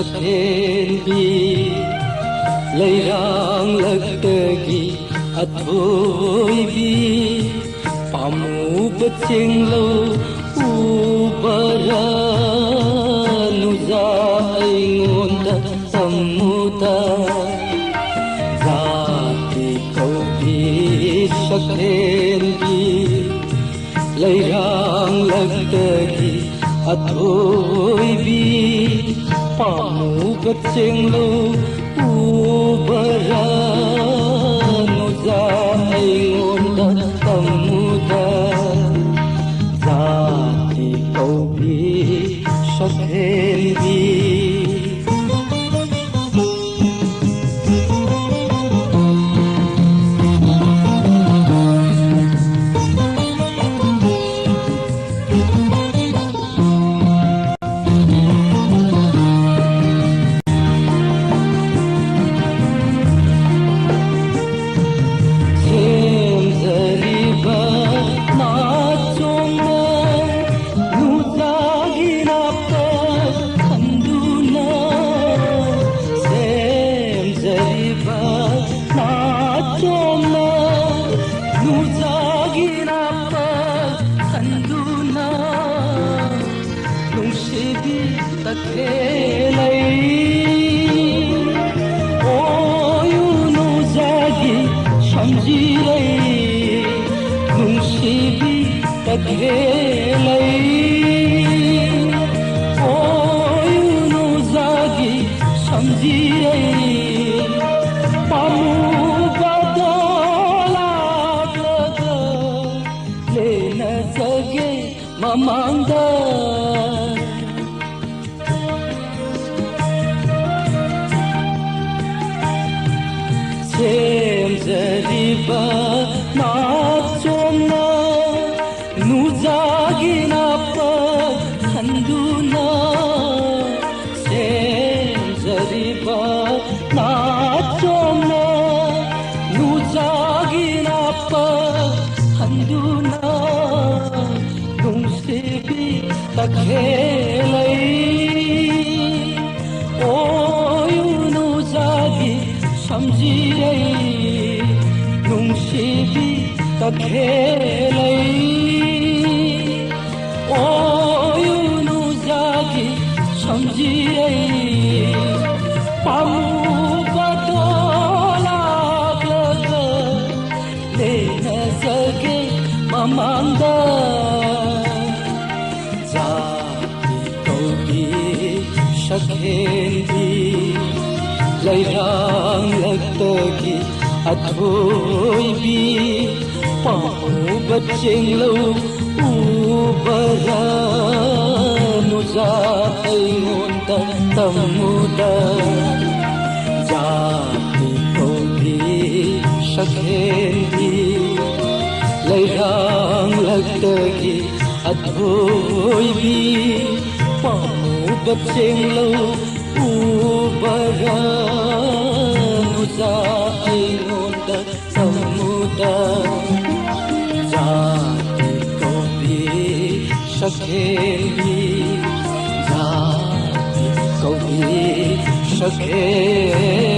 sakhenbi leirang lagtagi athoibi pamu bachinglo ubara nuza aingonda samuda zati kaubi sakhenbi leirang lagtagi athoibi pamu bachinglo ubara nuza aingonda samuda zati kaubi sakhenbi athoibi pamu bachinglo ubara nuza aingonda samuda zati kaubi sakhenbi leirang lagtagi athoibi pamu bachinglo ubara nuza aingonda samuda zati kaubi sakhenbi zati kaubi sakhenbi